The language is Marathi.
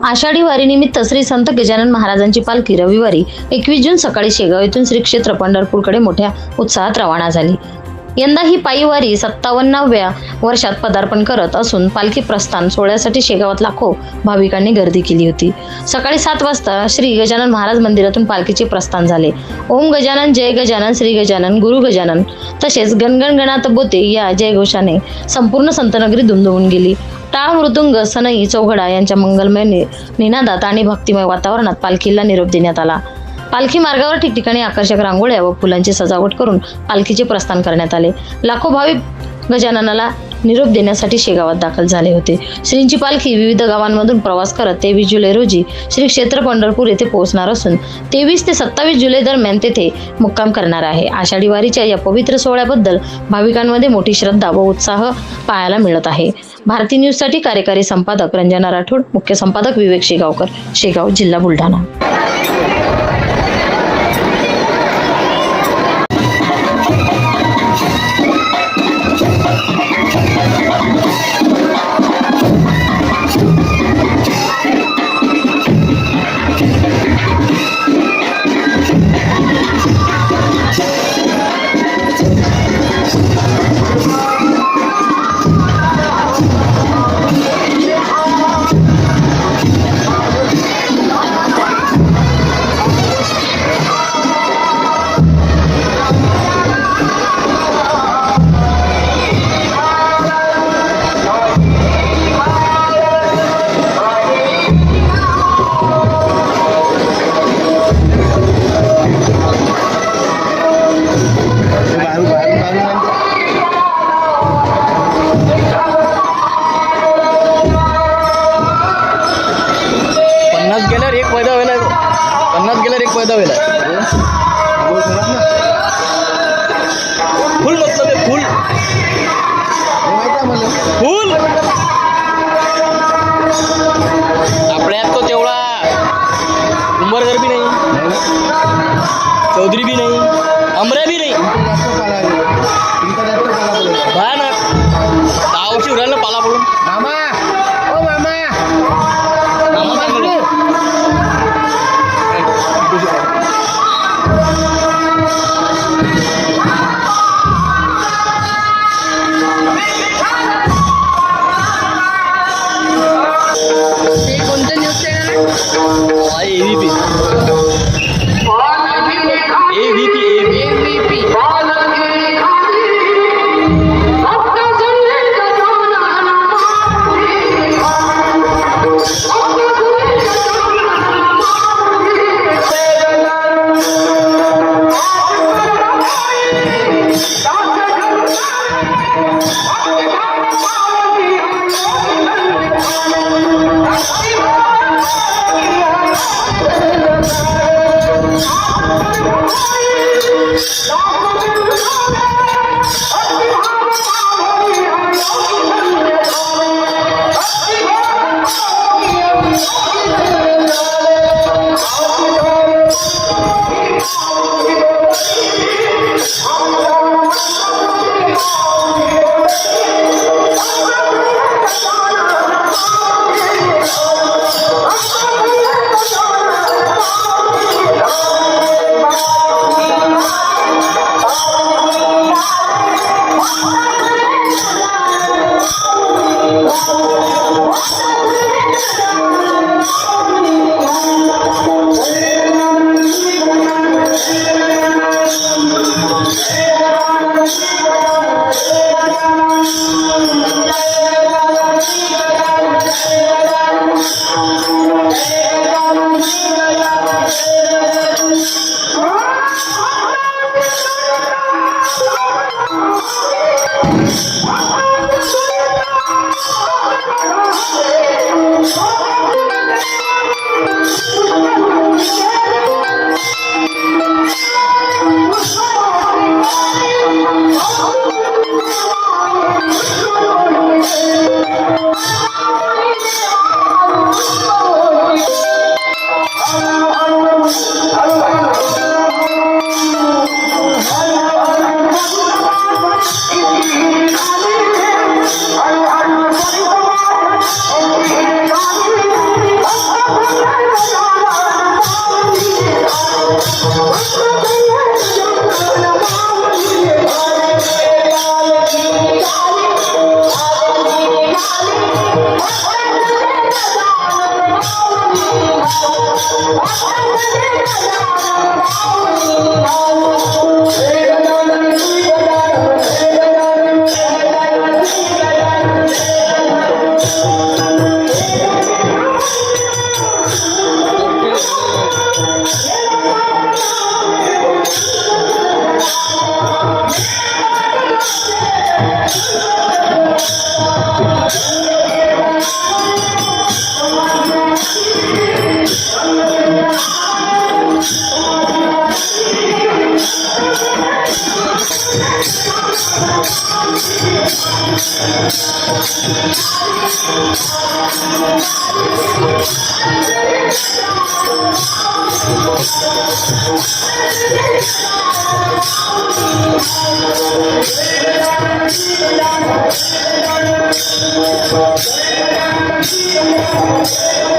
आषाढी वारीनिमित्त श्री संत गजानन महाराजांची पालखी रविवारी 21 जून सकाळी शेगाव येथून श्री क्षेत्र पंढरपूरकडे मोठ्या उत्साहात रवाना झाली। यंदा ही पायी वारी 57व्या वर्षात पदार्पण करत असून पालखी प्रस्थान सोहळ्यासाठी शेगावात लाखो भाविकांनी गर्दी केली होती। सकाळी 7 वाजता श्री गजानन महाराज मंदिरातून पालखीचे प्रस्थान झाले। ओम गजानन, जय गजानन, श्री गजानन, गुरु गजानन तसेच गणगण गणात बोते या जयघोषाने संपूर्ण संतनगरी दुमदुमून गेली। टाळ, मृदुंग, सनई, चौघडा यांच्या मंगलमय निनादात आणि भक्तिमय वातावरणात पालखीला निरोप देण्यात आला। पालखी मार्गावर ठिकठिकाणी आकर्षक रांगोळ्या व फुलांची सजावट करून पालखीचे प्रस्थान करण्यात आले। लाखो भाविक गजाननाला निरोप देण्यासाठी शेगावात दाखल झाले होते। श्रींची पालखी विविध गावांमधून प्रवास करत 23 जुलै रोजी श्री क्षेत्र पंढरपूर येथे पोहोचणार असून 23 ते 27 जुलै दरम्यान तेथे मुक्काम करणार आहे। आषाढी वारीच्या या पवित्र सोहळ्याबद्दल भाविकांमध्ये मोठी श्रद्धा व उत्साह पाहायला मिळत आहे। भारती न्यूजसाठी कार्यकारी संपादक रंजना राठोड, मुख्य संपादक विवेक शेगावकर, शेगाव, जिल्हा बुलढाणा। गेल्यावर एक पैदा व्हायला 50 गेल्यावर एक पैदा व्हायला फुल मतलब आहे फुल फुल आपल्यात तो तेवढा उमरगर भी नाही, चौधरी भी नाही, अमरा भी नाही, भयानक 10 वर्षी उरायला पाला पडून मामा ओ मामा कोणतं न्यूज चॅनल आहे? AVP Thank you. Thank you.